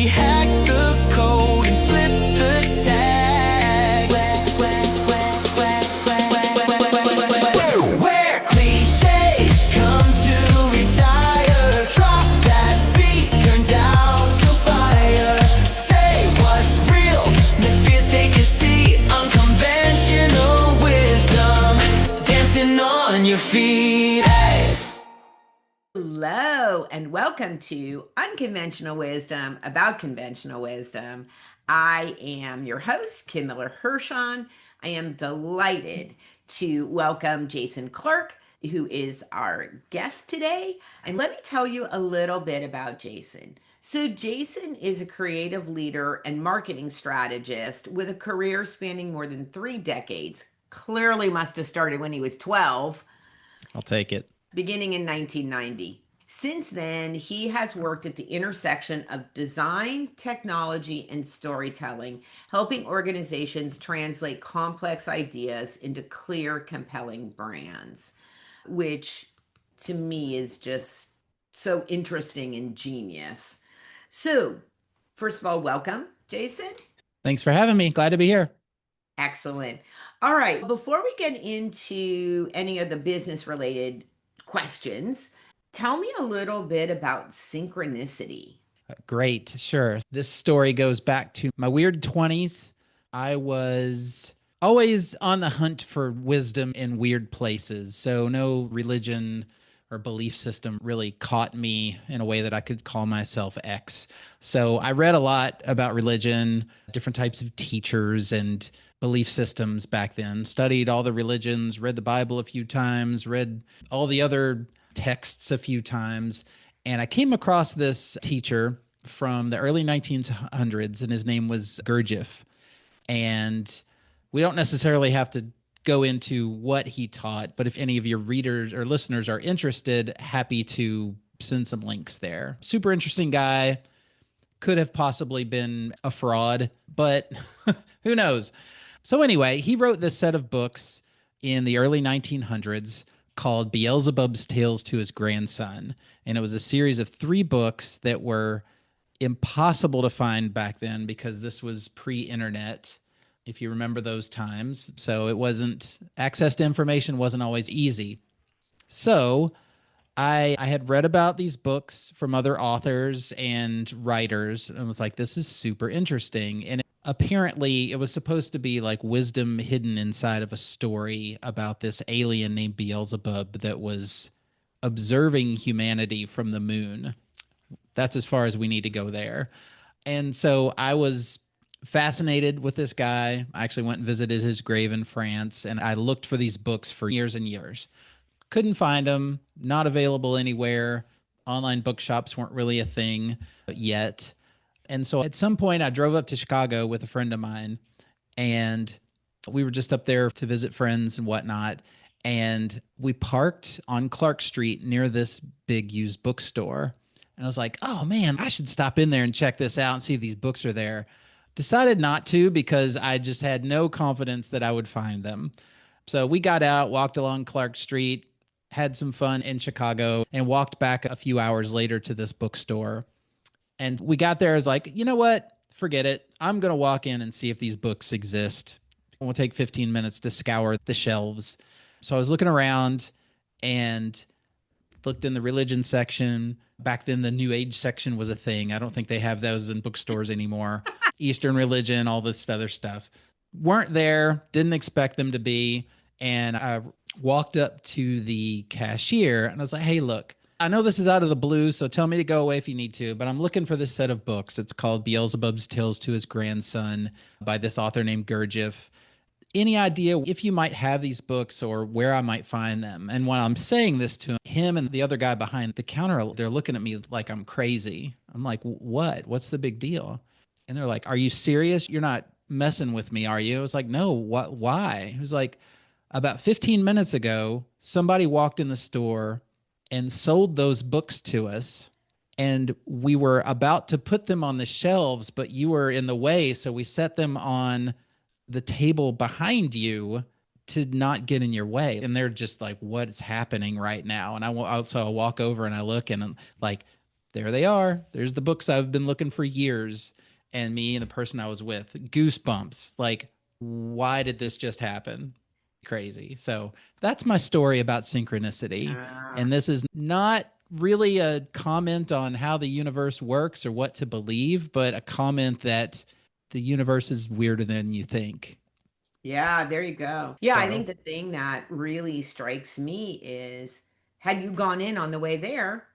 we hack the code and flip the tag. Where cliches come to retire. Drop that beat, turn down to fire. Say what's real, make fears take a seat. Unconventional wisdom, dancing on your feet. Hey. Hello, and welcome to Unconventional Wisdom about conventional wisdom. I am your host, Kim Miller-Hershon. I am delighted to welcome Jason Clark, who is our guest today. And let me tell you a little bit about Jason. So, Jason is a creative leader and marketing strategist with a career spanning more than 3 decades. Clearly, must have started when he was 12, I'll take it. beginning in 1990. Since then, he has worked at the intersection of design, technology, and storytelling, helping organizations translate complex ideas into clear, compelling brands, which to me is just so interesting and genius. So, first of all, welcome, Jason. Thanks for having me. Glad to be here. Excellent. All right. Before we get into any of the business related questions, tell me a little bit about synchronicity. Great. Sure. This story goes back to my weird 20s. I was always on the hunt for wisdom in weird places. So no religion or belief system really caught me in a way that I could call myself X. So I read a lot about religion, different types of teachers and belief systems back then, studied all the religions, read the Bible a few times, read all the other texts a few times. And I came across this teacher from the early 1900s, and his name was Gurdjieff. And we don't necessarily have to go into what he taught, but if any of your readers or listeners are interested, happy to send some links there. Super interesting guy. Could have possibly been a fraud, but who knows? So anyway, he wrote this set of books in the early 1900s called Beelzebub's Tales to His Grandson. And it was a series of 3 books that were impossible to find back then because this was pre-internet, if you remember those times. So it wasn't, access to information wasn't always easy. So I had read about these books from other authors and writers and was like, this is super interesting. And apparently it was supposed to be like wisdom hidden inside of a story about this alien named Beelzebub that was observing humanity from the moon. That's as far as we need to go there. And so I was fascinated with this guy. I actually went and visited his grave in France, and I looked for these books for years and years. Couldn't find them, not available anywhere. Online bookshops weren't really a thing yet. And so at some point I drove up to Chicago with a friend of mine, and we were just up there to visit friends and whatnot. And we parked on Clark Street near this big used bookstore. And I was like, oh man, I should stop in there and check this out and see if these books are there. Decided not to because I just had no confidence that I would find them. So we got out, walked along Clark Street, had some fun in Chicago, and walked back a few hours later to this bookstore. And we got there, I was like, you know what? Forget it. I'm going to walk in and see if these books exist. It will take 15 minutes to scour the shelves. So I was looking around and looked in the religion section. Back then, the New Age section was a thing. I don't think they have those in bookstores anymore. Eastern religion, all this other stuff. Weren't there, didn't expect them to be. And I walked up to the cashier and I was like, hey, look, I know this is out of the blue, so tell me to go away if you need to, but I'm looking for this set of books. It's called Beelzebub's Tales to His Grandson by this author named Gurdjieff. Any idea if you might have these books or where I might find them? And when I'm saying this to him and the other guy behind the counter, they're looking at me like I'm crazy. I'm like, what? What's the big deal? And they're like, are you serious? You're not messing with me, are you? I was like, no, what? Why? He was like, about 15 minutes ago, somebody walked in the store and sold those books to us. And we were about to put them on the shelves, but you were in the way. So we set them on the table behind you to not get in your way. And they're just like, what is happening right now? And I walk over and I look and I'm like, there they are. There's the books I've been looking for years. And me and the person I was with, goosebumps. Like, why did this just happen? Crazy. So that's my story about synchronicity. Ah. And this is not really a comment on how the universe works or what to believe, but a comment that the universe is weirder than you think. Yeah, there you go. Yeah, I So think the thing that really strikes me is had you gone in on the way there,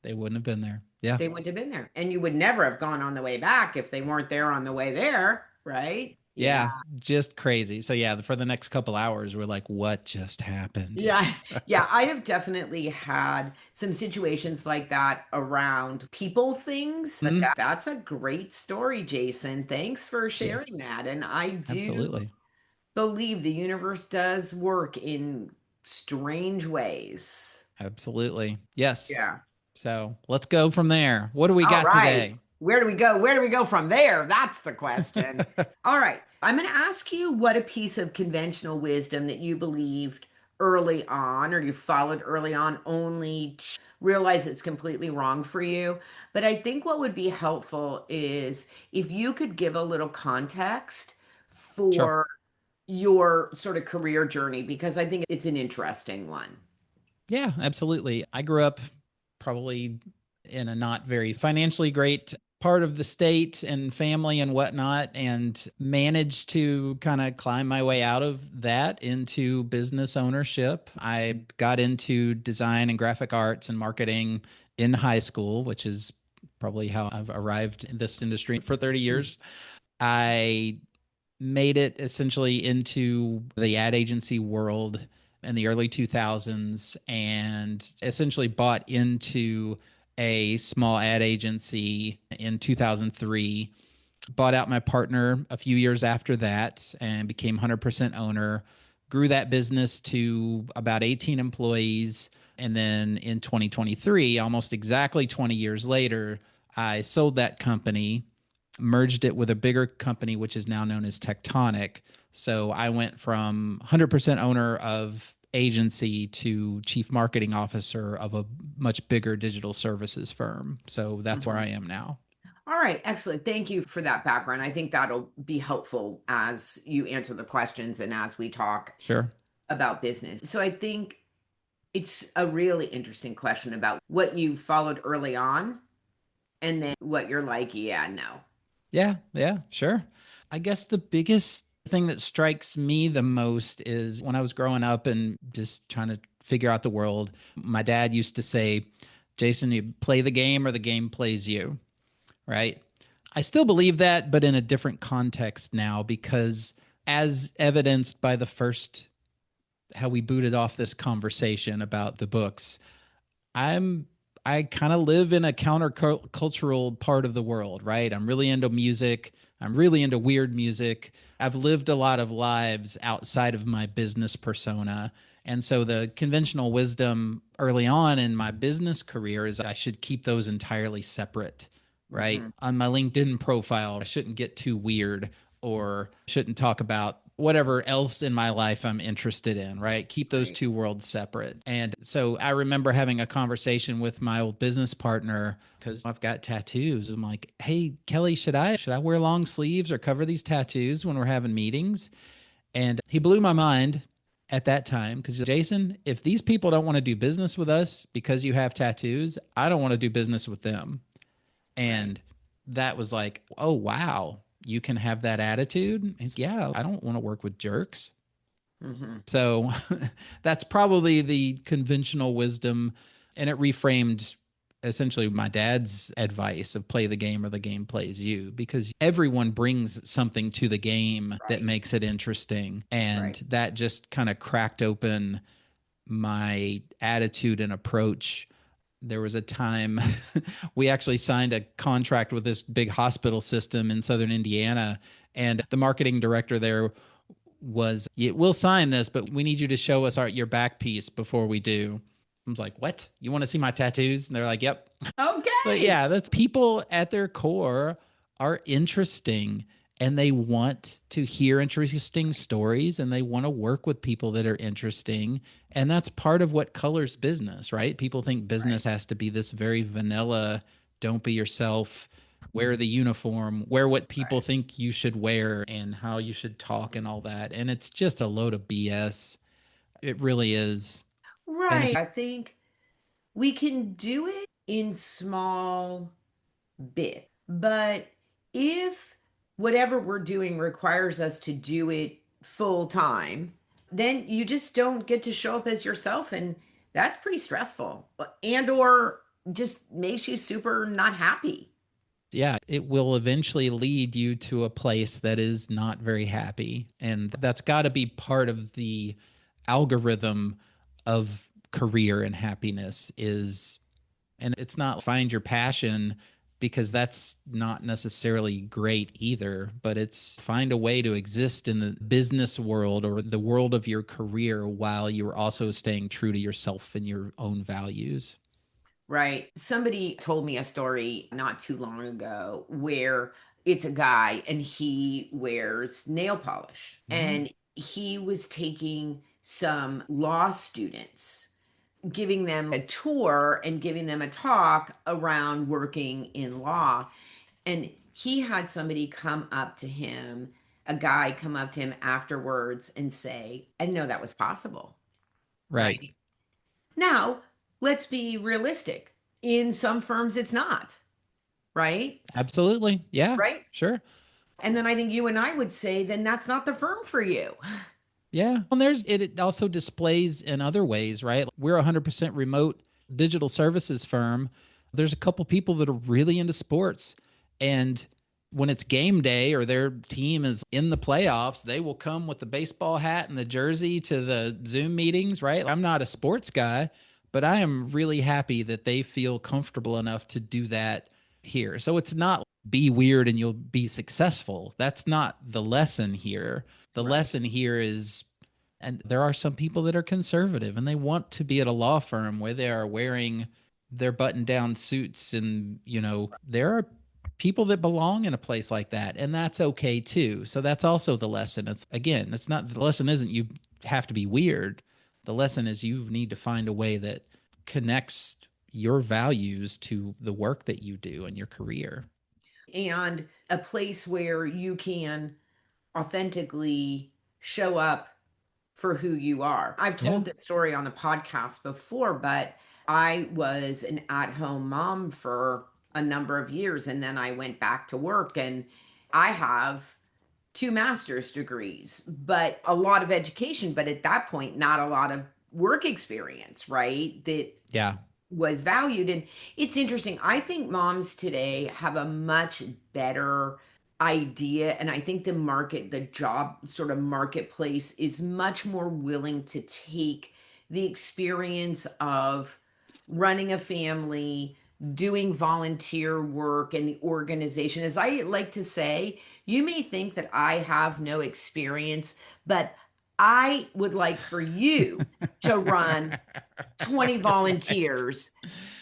they wouldn't have been there. Yeah. they wouldn't have been there. And you would never have gone on the way back if they weren't there on the way there, right? Yeah. Yeah. Just crazy. So, yeah, for the next couple hours, we're like, what just happened? Yeah. Yeah, I have definitely had some situations like that around people things. But Mhm. that's a great story, Jason. Thanks for Yeah. sharing that. And I do Absolutely. believe the universe does work in strange ways. Absolutely. Yes. Yeah. So let's go from there. What do we All got right. today? Where do we go? Where do we go from there? That's the question. All right. I'm going to ask you what a piece of conventional wisdom that you believed early on or you followed early on only to realize it's completely wrong for you. But I think what would be helpful is if you could give a little context Sure. for your sort of career journey because I think it's an interesting one. Yeah, absolutely. I grew up probably in a not very financially great part of the state and family and whatnot, and managed to kind of climb my way out of that into business ownership. I got into design and graphic arts and marketing in high school, which is probably how I've arrived in this industry for 30 years. I made it essentially into the ad agency world in the early 2000s and essentially bought into a small ad agency in 2003. Bought out my partner a few years after that and became 100% owner. Grew that business to about 18 employees. And then in 2023, almost exactly 20 years later, I sold that company, merged it with a bigger company, which is now known as Tectonic. So I went from 100% owner of agency to chief marketing officer of a much bigger digital services firm. So that's where Mhm. I am now. All right, excellent. Thank you for that background. I think that'll be helpful as you answer the questions and as we talk Sure. about business. So I think it's a really interesting question about what you followed early on and then what you're like, yeah, no. Yeah, yeah, sure. I guess the biggest thing that strikes me the most is when I was growing up and just trying to figure out the world, my dad used to say, Jason, you play the game or the game plays you, right? I still believe that, but in a different context now, because as evidenced by the first, how we booted off this conversation about the books, I'm I kind of live in a countercultural part of the world, right? I'm really into music. I'm really into weird music. I've lived a lot of lives outside of my business persona. And so the conventional wisdom early on in my business career is that I should keep those entirely separate, right? Hmm. On my LinkedIn profile, I shouldn't get too weird or shouldn't talk about whatever else in my life I'm interested in, right? Keep those Right. two worlds separate. And so I remember having a conversation with my old business partner because I've got tattoos. I'm like, hey, Kelly, should I wear long sleeves or cover these tattoos when we're having meetings? And he blew my mind at that time because Jason, if these people don't want to do business with us because you have tattoos, I don't want to do business with them. Right. And that was like, oh, wow, you can have that attitude. He's, yeah, I don't want to work with jerks. Hmm. So that's probably the conventional wisdom. And it reframed essentially my dad's advice of play the game or the game plays you, because everyone brings something to the game that Right. makes it interesting. And Right. that just kind of cracked open my attitude and approach. There was a time we actually signed a contract with this big hospital system in southern Indiana, and the marketing director there was, we'll sign this, but we need you to show us your back piece before we do. I was like, what? You want to see my tattoos? And they're like, yep. But Okay. yeah, that's people at their core are interesting. and they want to hear interesting stories and they want to work with people that are interesting. And that's part of what colors business, right? People think business Right. has to be this very vanilla, don't be yourself, wear the uniform, wear what people Right. think you should wear and how you should talk and all that. And it's just a load of BS. It really is. And if Right. I think we can do it in small bit, but if whatever we're doing requires us to do it full time, then you just don't get to show up as yourself, and that's pretty stressful and or just makes you super not happy. yeah, it will eventually lead you to a place that is not very happy. And that's got to be part of the algorithm of career and happiness is, and it's not find your passion because that's not necessarily great either, but it's find a way to exist in the business world or the world of your career while you're also staying true to yourself and your own values. Right. Somebody told me a story not too long ago where it's a guy and he wears nail polish, Mhm. and he was taking some law students, giving them a tour and giving them a talk around working in law. And he had somebody come up to him, a guy come up to him afterwards and say, I didn't know that was possible. Right. Right. Now, let's be realistic. In some firms, it's not, right? Absolutely. Yeah. Right. Sure. And then I think you and I would say, then that's not the firm for you. Yeah. And there's it also displays in other ways, right? We're a 100% remote digital services firm. There's a couple people that are really into sports. And when it's game day or their team is in the playoffs, they will come with the baseball hat and the jersey to the Zoom meetings, right? I'm not a sports guy, but I am really happy that they feel comfortable enough to do that here. So it's not be weird and you'll be successful. That's not the lesson here. The Right. lesson here is, and there are some people that are conservative and they want to be at a law firm where they are wearing their button down suits. And, there are people that belong in a place like that. And that's okay too. So that's also the lesson. It's again, it's not the lesson isn't you have to be weird. The lesson is you need to find a way that connects your values to the work that you do in your career. And a place where you can authentically show up for who you are. I've Yeah. told this story on the podcast before, but I was an at home mom for a number of years. And then I went back to work, and I have two master's degrees, but a lot of education, but at that point, not a lot of work experience, right? That Yeah. was valued. And it's interesting. I think moms today have a much better idea. And I think the market, the job sort of marketplace is much more willing to take the experience of running a family, doing volunteer work, and the organization. As I like to say, you may think that I have no experience, but I would like for you to run 20 volunteers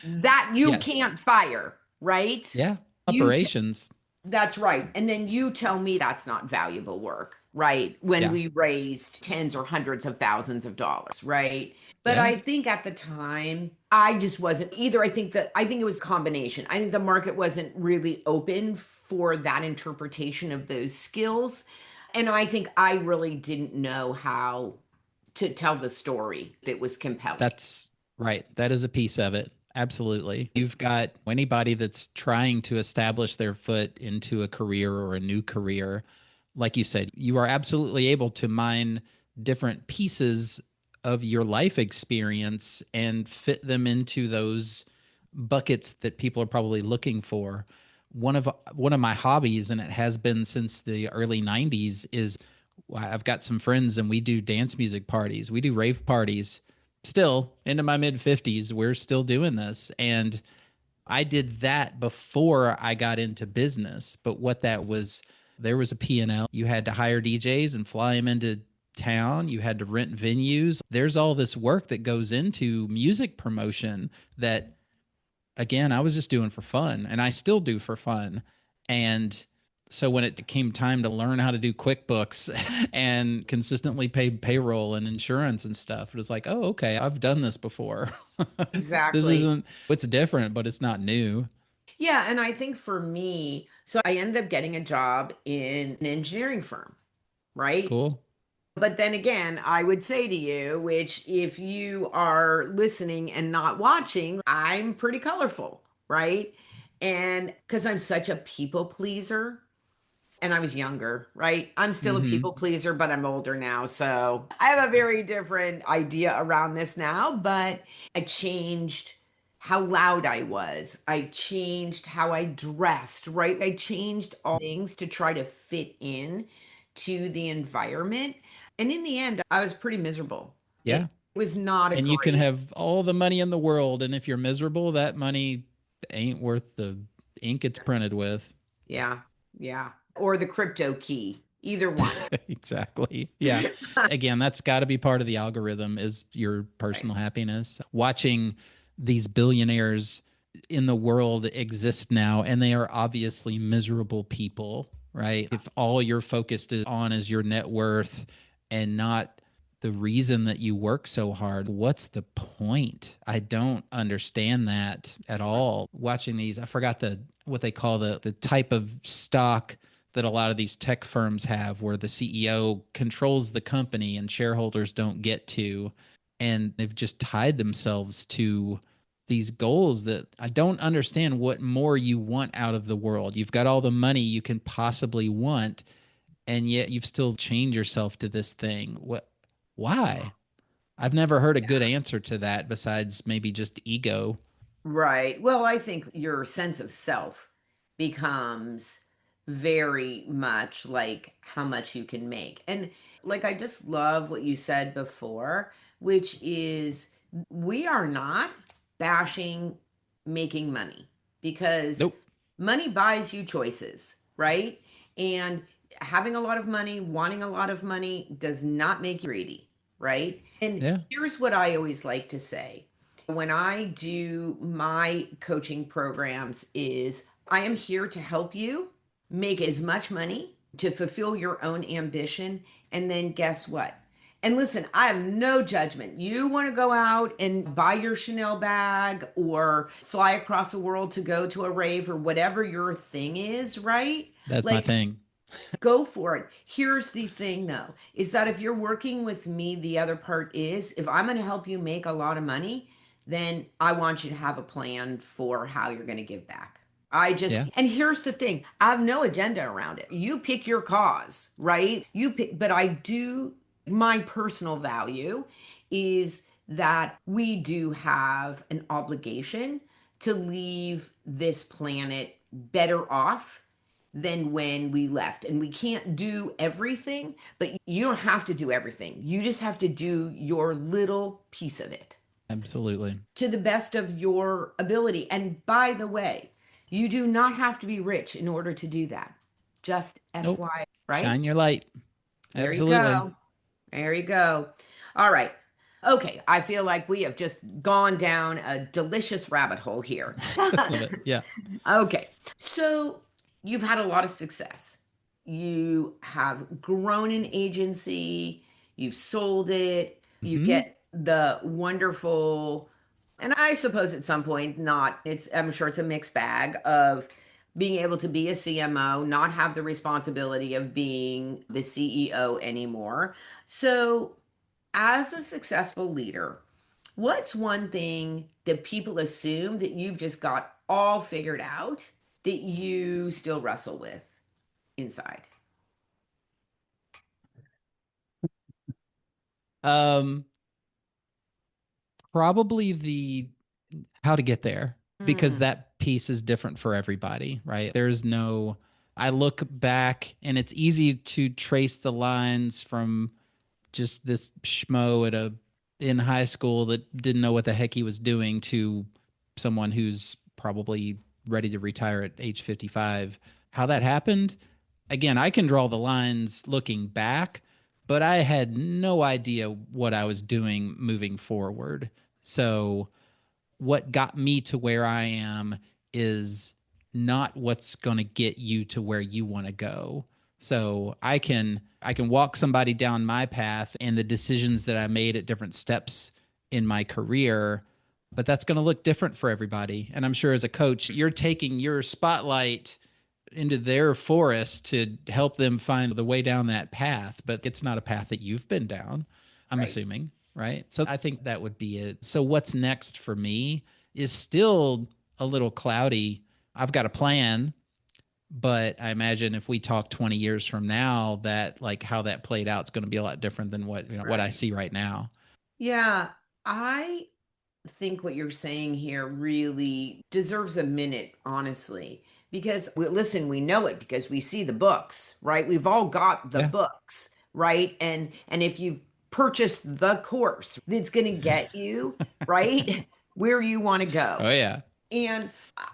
that you Yes. can't fire, right? Yeah. You t- Operations. that's right. And then you tell me that's not valuable work, right? When Yeah. we raised tens or hundreds of thousands of dollars, right? But Yeah. I think at the time, I just wasn't either. I think it was a combination. I think the market wasn't really open for that interpretation of those skills. And I think I really didn't know how to tell the story that was compelling. That's right. That is a piece of it. Absolutely. You've got anybody that's trying to establish their foot into a career or a new career. Like you said, you are absolutely able to mine different pieces of your life experience and fit them into those buckets that people are probably looking for. One of my hobbies, and it has been since the early 90s, is I've got some friends and we do dance music parties. We do rave parties. Still into my mid 50s, we're still doing this. And I did that before I got into business. But what that was, there was a P&L. You had to hire DJs and fly them into town. You had to rent venues. There's all this work that goes into music promotion that, again, I was just doing for fun and I still do for fun. And So when it came time to learn how to do QuickBooks and consistently pay payroll and insurance and stuff, it was like, oh, okay, I've done this before. This Exactly. isn't, it's different, but it's not new. Yeah, and I think for me, so I ended up getting a job in an engineering firm, right? Cool. But then again, I would say to you, which if you are listening and not watching, I'm pretty colorful, right? And because I'm such a people pleaser, and I was younger, right? I'm still a Hmm. people pleaser, but I'm older now. So I have a very different idea around this now, but I changed how loud I was. I changed how I dressed, right? I changed all things to try to fit in to the environment. And in the end, I was pretty miserable. It Yeah. was not a And you can great, have all the money in the world. And if you're miserable, that money ain't worth the ink it's printed with. yeah, yeah. Or the crypto key, either one. Exactly. Yeah. Again, that's got to be part of the algorithm is your Right. personal happiness. Watching these billionaires in the world exist now, and they are obviously miserable people, right? If all you're focused on is your net worth and not the reason that you work so hard, what's the point? I don't understand that at all. Watching these, I forgot what they call the type of stock that a lot of these tech firms have where the CEO controls the company and shareholders don't get to. And they've just tied themselves to these goals that I don't understand what more you want out of the world. You've got all the money you can possibly want, and yet you've still chained yourself to this thing. What? Why? I've never heard a good answer to that besides maybe just ego. Right. Well, I think your sense of self becomes very much like how much you can make. And like, I just love what you said before, which is we are not bashing making money because Nope. money buys you choices, right? And having a lot of money, wanting a lot of money does not make you greedy, right? And Yeah. here's what I always like to say when I do my coaching programs is I am here to help you make as much money to fulfill your own ambition. And then guess what? And listen, I have no judgment. You want to go out and buy your Chanel bag or fly across the world to go to a rave or whatever your thing is, right? That's my Like, thing. go for it. Here's the thing though, is that if you're working with me, the other part is if I'm going to help you make a lot of money, then I want you to have a plan for how you're going to give back. I just, Yeah. and here's the thing, I have no agenda around it. You pick your cause, right? You pick, but I do, my personal value is that we do have an obligation to leave this planet better off than when we left. And we can't do everything, but you don't have to do everything. You just have to do your little piece of it Absolutely. to the best of your ability. And by the way, you do not have to be rich in order to do that. Just Nope. FYI, right? Shine your light. There you Absolutely. go. There you go. All right. Okay, I feel like we have just gone down a delicious rabbit hole here. Love it. Yeah. Okay. So you've had a lot of success. You have grown an agency, you've sold it, you Hmm. get the wonderful, and I suppose at some point, not, it's, I'm sure it's a mixed bag of being able to be a CMO, not have the responsibility of being the CEO anymore. So, as a successful leader, what's one thing that people assume that you've just got all figured out that you still wrestle with inside? Um, Probably the how to get there because Hmm. that piece is different for everybody, right? There's no, I look back and it's easy to trace the lines from just this schmo at a in high school that didn't know what the heck he was doing to someone who's probably ready to retire at age 55. How that happened, again, I can draw the lines looking back, but I had no idea what I was doing moving forward. So what got me to where I am is not what's going to get you to where you want to go. So I can walk somebody down my path and the decisions that I made at different steps in my career, but that's going to look different for everybody. And I'm sure as a coach, you're taking your spotlight into their forest to help them find the way down that path, but it's not a path that you've been down, I'm Right. assuming, right? So I think that would be it. So what's next for me is still a little cloudy. I've got a plan, but I imagine if we talk 20 years from now, that like how that played out is going to be a lot different than what I Right. see right now. Yeah, I think what you're saying here really deserves a minute, honestly. Because listen, we know it because we see the books, right? We've all got the Yeah. books, right? And if you've purchased the course, it's going to get you, right, where you want to go. Oh yeah. And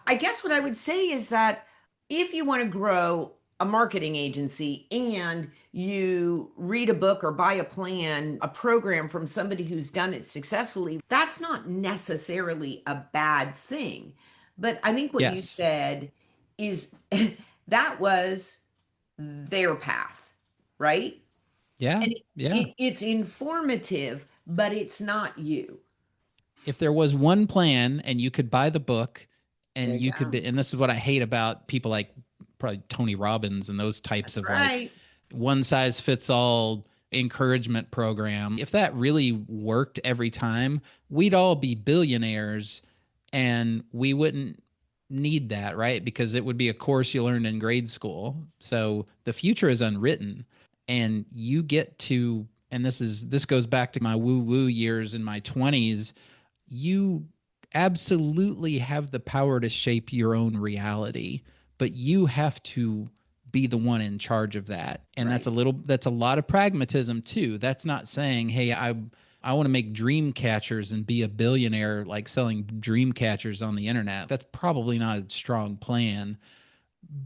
I guess what I would say is that if you want to grow a marketing agency and you read a book or buy a plan, a program from somebody who's done it successfully, that's not necessarily a bad thing. But I think what you Yes. said is that was their path, right? Yeah. And Yeah. it's informative, but it's not you. If there was one plan and you could buy the book There and you you could go. be, and this is what I hate about people like probably Tony Robbins and those types That's of like right. one size fits all encouragement program. If that really worked every time, we'd all be billionaires and we wouldn't need that, right? Because it would be a course you learned in grade school. So the future is unwritten and you get to, and this goes back to my woo woo years in my 20s. You absolutely have the power to shape your own reality, but you have to be the one in charge of that. And Right. that's a lot of pragmatism too. That's not saying, "Hey, I want to make dream catchers and be a billionaire like selling dream catchers on the internet." That's probably not a strong plan.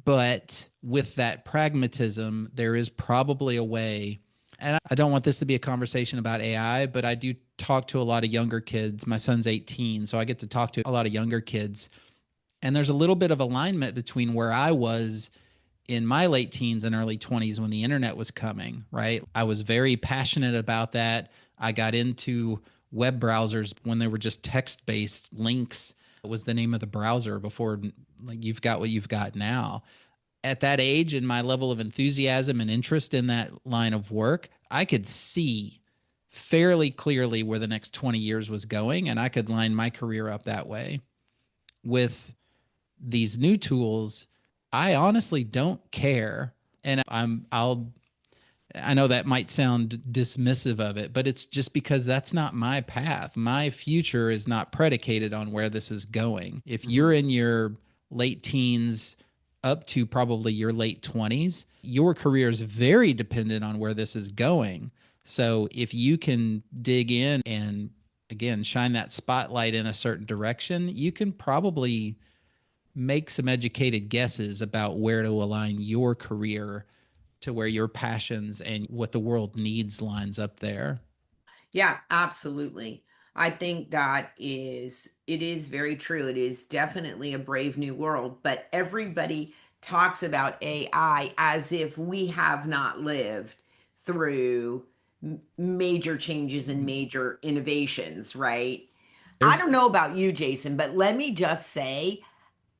But with that pragmatism, there is probably a way. And I don't want this to be a conversation about AI, but I do talk to a lot of younger kids. My son's 18, so I get to talk to a lot of younger kids. And there's a little bit of alignment between where I was in my late teens and early 20s when the internet was coming, right? I was very passionate about that. I got into web browsers when they were just text based links. It was the name of the browser before like you've got what you've got now. At that age and my level of enthusiasm and interest in that line of work, I could see fairly clearly where the next 20 years was going and I could line my career up that way. With these new tools, I honestly don't care. And I know that might sound dismissive of it, but it's just because that's not my path. My future is not predicated on where this is going. If Mhm. you're in your late teens up to probably your late 20s, your career is very dependent on where this is going. So if you can dig in and again shine that spotlight in a certain direction, you can probably make some educated guesses about where to align your career to where your passions and what the world needs lines up there. Yeah, absolutely. I think that it is very true. It is definitely a brave new world, but everybody talks about AI as if we have not lived through major changes and major innovations, right? I There's don't know about you, Jason, but let me just say,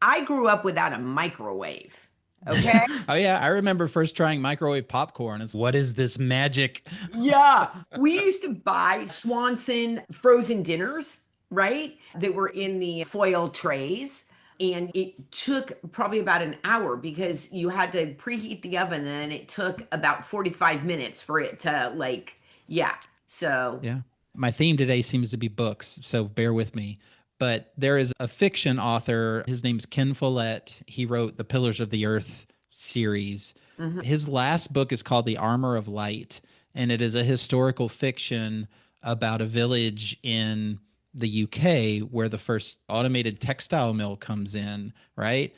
I grew up without a microwave. Okay. oh yeah, I remember first trying microwave popcorn. It's what is this magic? Yeah, we used to buy Swanson frozen dinners, right? That were in the foil trays. And it took probably about an hour because you had to preheat the oven and then it took about 45 minutes for it to like, yeah. So, Yeah. My theme today seems to be books, so bear with me. But there is a fiction author. His name's Ken Follett. He wrote the Pillars of the Earth series. mhm. His last book is called The Armor of Light, and it is a historical fiction about a village in the UK where the first automated textile mill comes in, right?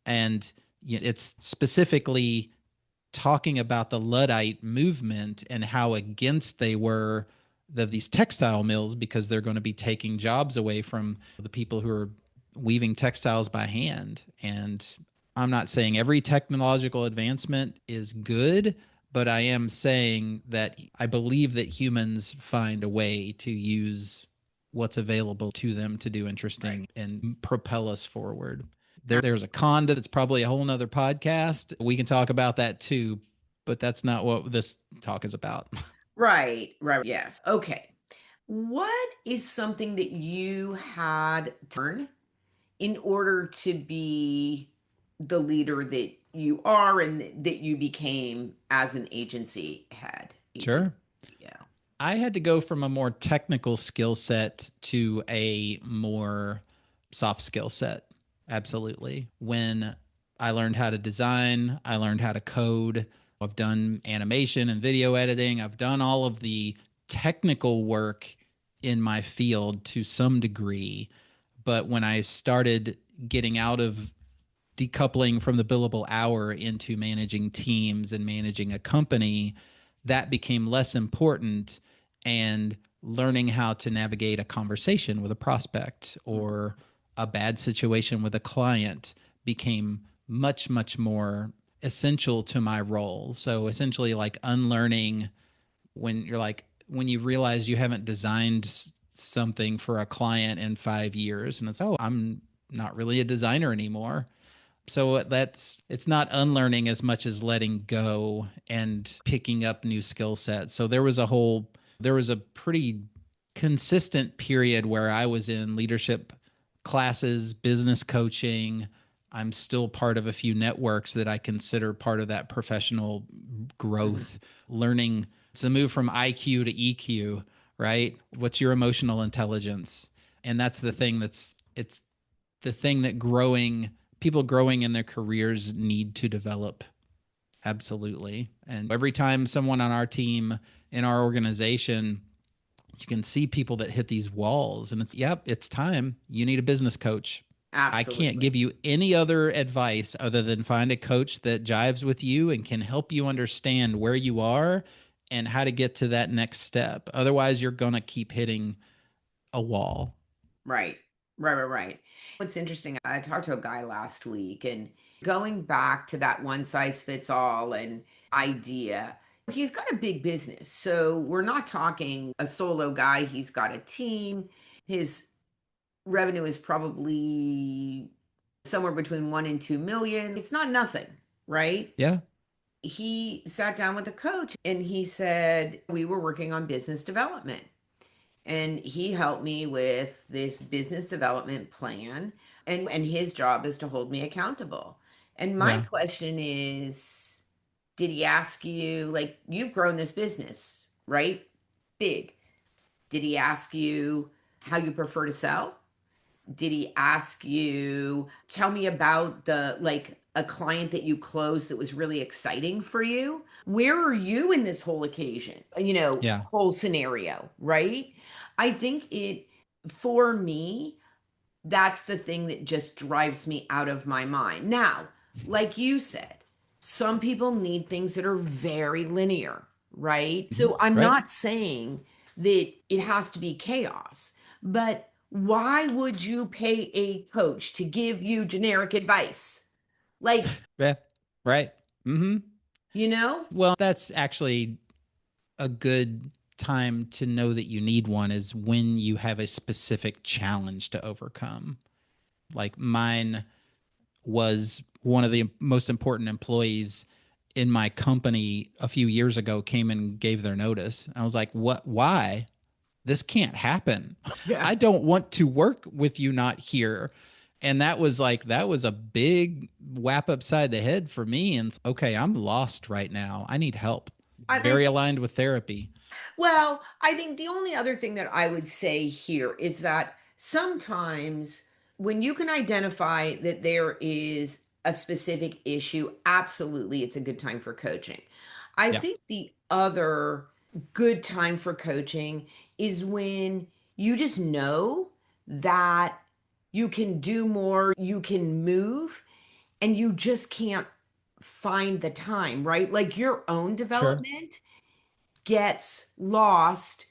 And it's specifically talking about the Luddite movement and how against they were of these textile mills because they're going to be taking jobs away from the people who are weaving textiles by hand. And I'm not saying every technological advancement is good, but I am saying that I believe that humans find a way to use what's available to them to do Right. interesting and propel us forward. There's a conda that's probably a whole nother podcast. We can talk about that too, but that's not what this talk is about. Right, right, yes. Okay. What is something that you had to learn in order to be the leader that you are and that you became as an agency head? Agency, Sure. yeah. I had to go from a more technical skill set to a more soft skill set. Absolutely. When I learned how to design, I learned how to code. I've done animation and video editing. I've done all of the technical work in my field to some degree. But when I started getting out of decoupling from the billable hour into managing teams and managing a company, that became less important. And learning how to navigate a conversation with a prospect or a bad situation with a client became much, much more essential to my role. So essentially, like unlearning when you're like, when you realize you haven't designed something for a client in 5 years and it's, oh, I'm not really a designer anymore. So that's, it's not unlearning as much as letting go and picking up new skill sets. So there was a pretty consistent period where I was in leadership classes, business coaching. I'm still part of a few networks that I consider part of that professional Mhm. growth, learning. It's a move from IQ to EQ, right? What's your emotional intelligence? And that's the thing it's the thing that growing people growing in their careers need to develop. Absolutely. And every time someone on our team in our organization, you can see people that hit these walls and it's, yep, it's time. You need a business coach. I can't Absolutely. give you any other advice other than find a coach that jives with you and can help you understand where you are and how to get to that next step. Otherwise, you're going to keep hitting a wall. Right. Right, right, right. What's interesting, I talked to a guy last week and going back to that one size fits all and idea, he's got a big business. So we're not talking a solo guy, he's got a team. His revenue is probably somewhere between 1 and 2 million. It's not nothing, right? Yeah. He sat down with a coach and he said, we were working on business development. And he helped me with this business development plan. And his job is to hold me accountable. And my Yeah. question is, did he ask you, like, you've grown this business, right? Big. Did he ask you how you prefer to sell? Did he ask you, tell me about the like a client that you closed that was really exciting for you? Where are you in this whole occasion? Yeah. Whole scenario, right? I think it, for me, that's the thing that just drives me out of my mind. Now, like you said, some people need things that are very linear, right? Mhm. So I'm Right. not saying that it has to be chaos, but why would you pay a coach to give you generic advice? Like, Yeah. Right. Mm-hmm. you know? Well, that's actually a good time to know that you need one is when you have a specific challenge to overcome. Like mine was one of the most important employees in my company a few years ago came and gave their notice. I was like, "What? Why? This can't happen. Yeah. I don't want to work with you not here." And that was like, that was a big whap upside the head for me. And okay, I'm lost right now. I need help. And I Very think, aligned with therapy. well, I think the only other thing that I would say here is that sometimes when you can identify that there is a specific issue, absolutely it's a good time for coaching. I Yeah, think the other good time for coaching is when you just know that you can do more, you can move, and you just can't find the time, right? Like your own sure. development gets lost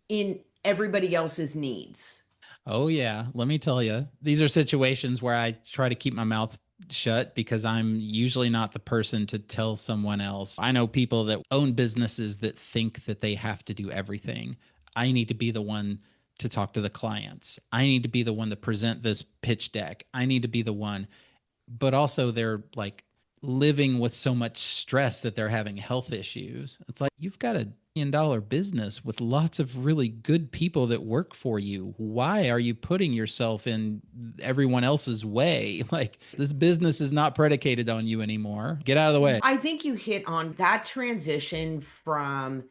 in everybody else's needs. Oh, yeah. Let me tell you, these are situations where I try to keep my mouth shut because I'm usually not the person to tell someone else. I know people that own businesses that think that they have to do everything. I need to be the one to talk to the clients. I need to be the one to present this pitch deck. I need to be the one, but also they're like living with so much stress that they're having health issues. It's like you've got $1 billion business with lots of really good people that work for you. Why are you putting yourself in everyone else's way? Like this business is not predicated on you anymore. Get out of the way. I think you hit on that transition from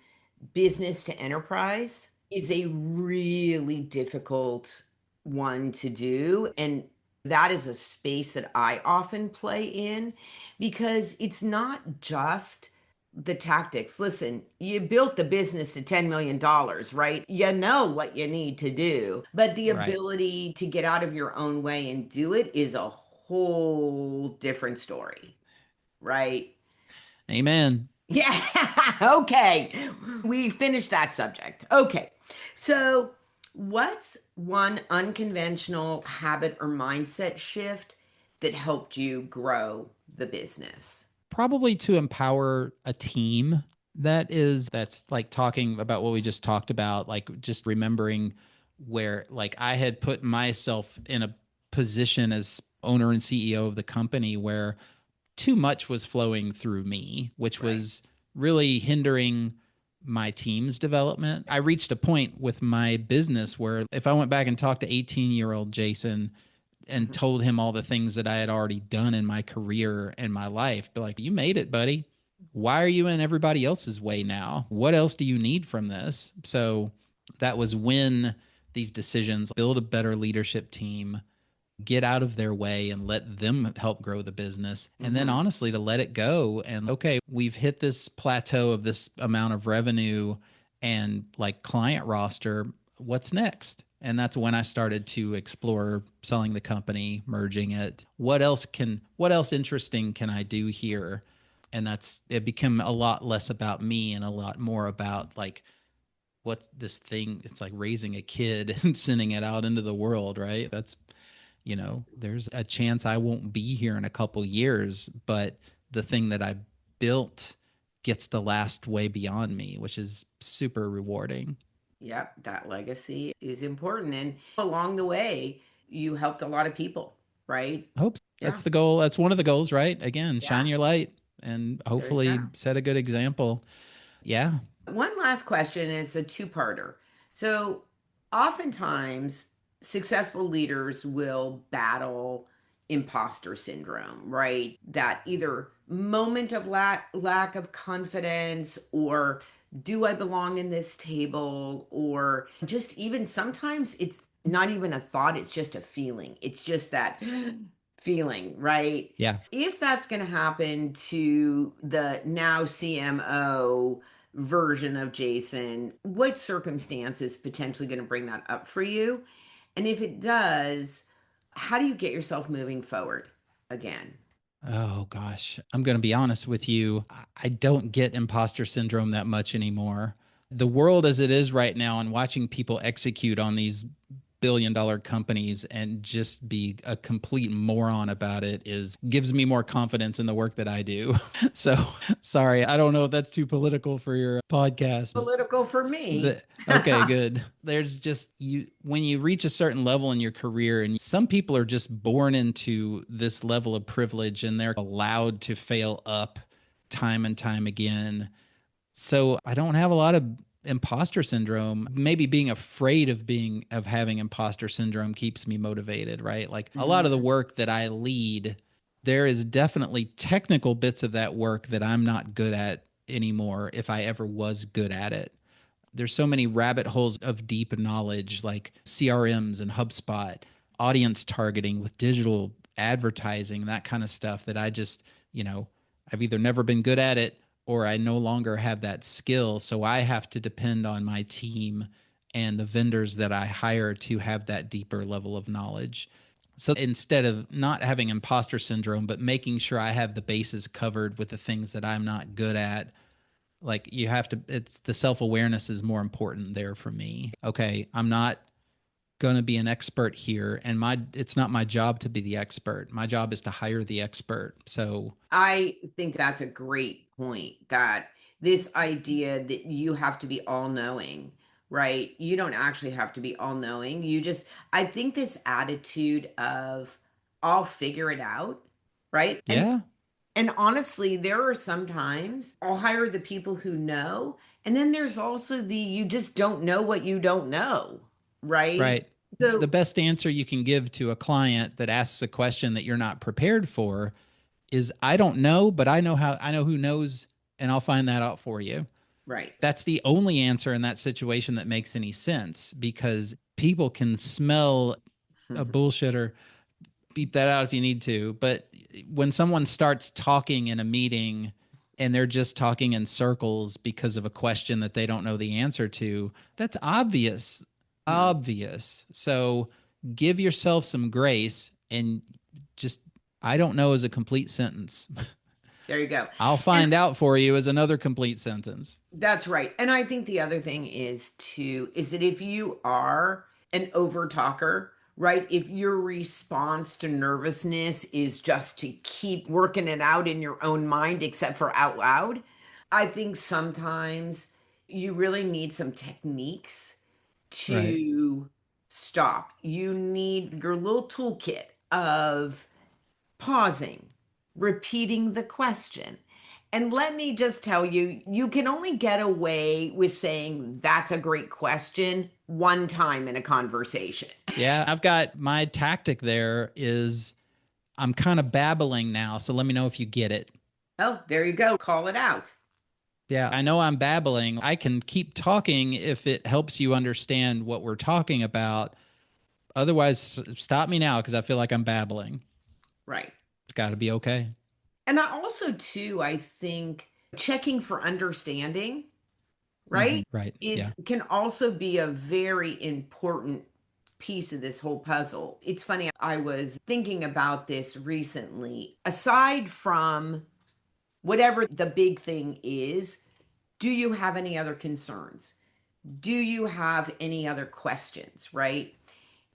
business to enterprise is a really difficult one to do. And that is a space that I often play in because it's not just the tactics. Listen, you built the business to $10 million, right? You know what you need to do, but the Right. ability to get out of your own way and do it is a whole different story, right? Amen. Yeah. Okay. We finished that subject. Okay. So, what's one unconventional habit or mindset shift that helped you grow the business? Probably to empower a team. That's like talking about what we just talked about, like just remembering where like I had put myself in a position as owner and CEO of the company where too much was flowing through me, which Right. was really hindering my team's development. I reached a point with my business where if I went back and talked to 18-year-old Jason and Mhm. told him all the things that I had already done in my career and my life, be like, you made it, buddy. Why are you in everybody else's way now? What else do you need from this? So that was when these decisions build a better leadership team, get out of their way and let them help grow the business. And then Mhm. honestly, to let it go and okay, we've hit this plateau of this amount of revenue and like client roster. What's next? And that's when I started to explore selling the company, merging it. What else interesting can I do here? And that's it became a lot less about me and a lot more about like what's this thing? It's like raising a kid and sending it out into the world, right? There's a chance I won't be here in a couple years, but the thing that I built gets to last way beyond me, which is super rewarding. Yep, that legacy is important. And along the way, you helped a lot of people, right? I hope Yeah. that's the goal. That's one of the goals, right? Again, shine Yeah. your light and There you go. hopefully set a good example. Yeah. One last question is a two-parter. So, oftentimes, successful leaders will battle imposter syndrome, right? That either moment of lack of confidence, or do I belong in this table, or just even sometimes it's not even a thought, it's just a feeling. It's just that feeling, right? Yeah. If that's going to happen to the now CMO version of Jason, what circumstance is potentially going to bring that up for you? And if it does, how do you get yourself moving forward again? Oh gosh, I'm going to be honest with you. I don't get imposter syndrome that much anymore. The world as it is right now and watching people execute on these billion-dollar companies and just be a complete moron about it is gives me more confidence in the work that I do. So, sorry, I don't know if that's too political for your podcast. Political for me. Okay, good. There's just you when you reach a certain level in your career, and some people are just born into this level of privilege and they're allowed to fail up time and time again. So I don't have a lot of imposter syndrome. Maybe being afraid of having imposter syndrome keeps me motivated, right? Like a lot of the Mhm. work that I lead, there is definitely technical bits of that work that I'm not good at anymore if I ever was good at it. There's so many rabbit holes of deep knowledge like CRMs and HubSpot, audience targeting with digital advertising, that kind of stuff that I just, I've either never been good at it or I no longer have that skill. So I have to depend on my team and the vendors that I hire to have that deeper level of knowledge. So instead of not having imposter syndrome, but making sure I have the bases covered with the things that I'm not good at, like you have to it's the self-awareness is more important there for me. Okay, I'm not going to be an expert here, and it's not my job to be the expert. My job is to hire the expert. So I think that's a great point, that this idea that you have to be all knowing, right? You don't actually have to be all knowing. I think this attitude of I'll figure it out, right? yeah, And honestly, there are sometimes I'll hire the people who know, and then there's also the you just don't know what you don't know, right? right. The So, best answer you can give to a client that asks a question that you're not prepared for is I don't know, but I know who knows, and I'll find that out for you. right. That's the only answer in that situation that makes any sense, because people can smell a bullshitter. Beep that out if you need to. But when someone starts talking in a meeting and they're just talking in circles because of a question that they don't know the answer to, that's obvious. Hmm. Obvious. So give yourself some grace and just, I don't know, is a complete sentence. There you go. I'll And find out for you is another complete sentence. that's right. And I think the other thing is that if you are an over talker, right? If your response to nervousness is just to keep working it out in your own mind, except for out loud, I think sometimes you really need some techniques Right. to stop. You need your little toolkit of pausing, repeating the question. And let me just tell you, you can only get away with saying that's a great question one time in a conversation. Yeah. I've got my tactic there is I'm kind of babbling now. So let me know if you get it. Oh, there you go. Call it out. Yeah, I know I'm babbling. I can keep talking if it helps you understand what we're talking about. Otherwise, stop me now because I feel like I'm babbling. Right. It's got to be okay. And I also, too, I think checking for understanding, right, Right. Yeah. is can also be a very important piece of this whole puzzle. It's funny, I was thinking about this recently. Aside from whatever the big thing is, do you have any other concerns? Do you have any other questions, right?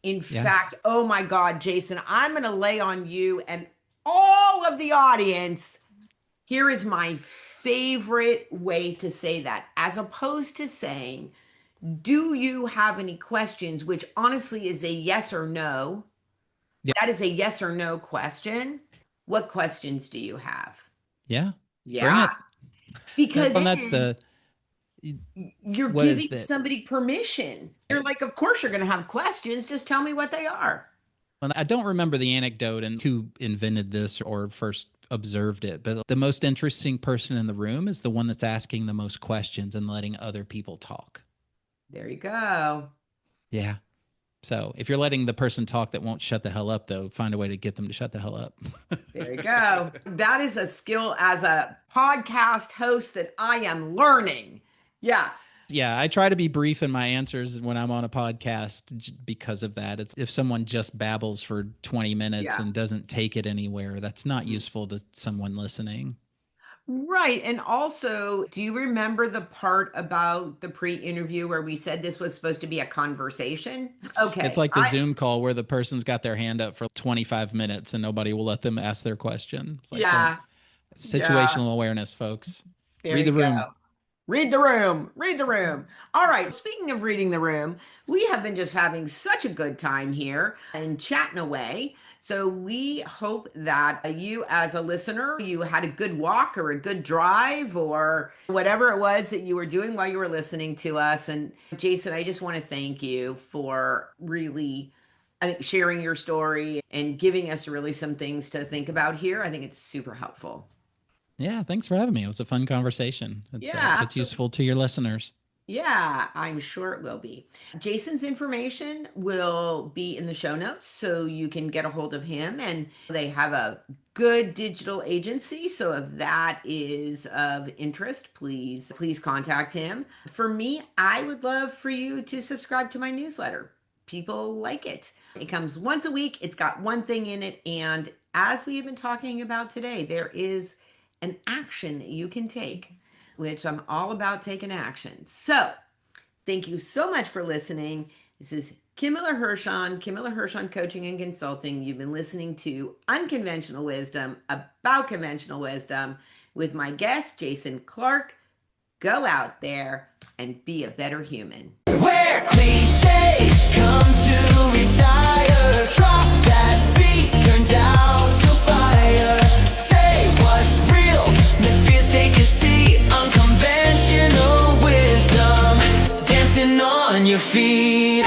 In Yeah. fact, oh my God, Jason, I'm going to lay on you and all of the audience. Here is my favorite way to say that, as opposed to saying, do you have any questions, which honestly is a yes or no. Yeah. That is a yes or no question. What questions do you have? Yeah. Bring Yeah, it. because And that's then the, you're what is giving that? somebody permission. You're like, of course you're going to have questions. Just tell me what they are. And I don't remember the anecdote and who invented this or first observed it, but the most interesting person in the room is the one that's asking the most questions and letting other people talk. There you go. Yeah. So if you're letting the person talk that won't shut the hell up, though, find a way to get them to shut the hell up. There you go. That is a skill as a podcast host that I am learning. Yeah. Yeah, I try to be brief in my answers when I'm on a podcast because of that. It's if someone just babbles for 20 minutes Yeah. and doesn't take it anywhere, that's not useful to someone listening. Right. And also, do you remember the part about the pre-interview where we said this was supposed to be a conversation? It's Okay. like the Zoom call where the person's got their hand up for 25 minutes and nobody will let them ask their question. It's like, don't, Yeah. Yeah. situational awareness, folks. There Read you the go. room. Read the room. Read the room. All right. Speaking of reading the room, we have been just having such a good time here and chatting away. So we hope that you, as a listener, you had a good walk or a good drive or whatever it was that you were doing while you were listening to us. And Jason, I just want to thank you for really, I think, sharing your story and giving us really some things to think about here. I think it's super helpful. Yeah, thanks for having me. It was a fun conversation. Yeah, If it's absolutely. useful to your listeners. Yeah, I'm sure it will be. Jason's information will be in the show notes so you can get a hold of him. And they have a good digital agency. So if that is of interest, please contact him. For me, I would love for you to subscribe to my newsletter. People like it. It comes once a week, it's got one thing in it. And as we have been talking about today, there is an action that you can take, which I'm all about taking action. So, thank you so much for listening. This is Kim Miller-Hershon, Kim Miller-Hershon Coaching and Consulting. You've been listening to Unconventional Wisdom about conventional wisdom with my guest, Jason Clark. Go out there and be a better human. Where cliches come to retire. Drop that beat, turn down to fire. Say what's real, make fears take a seat. Unconventional wisdom, dancing on your feet.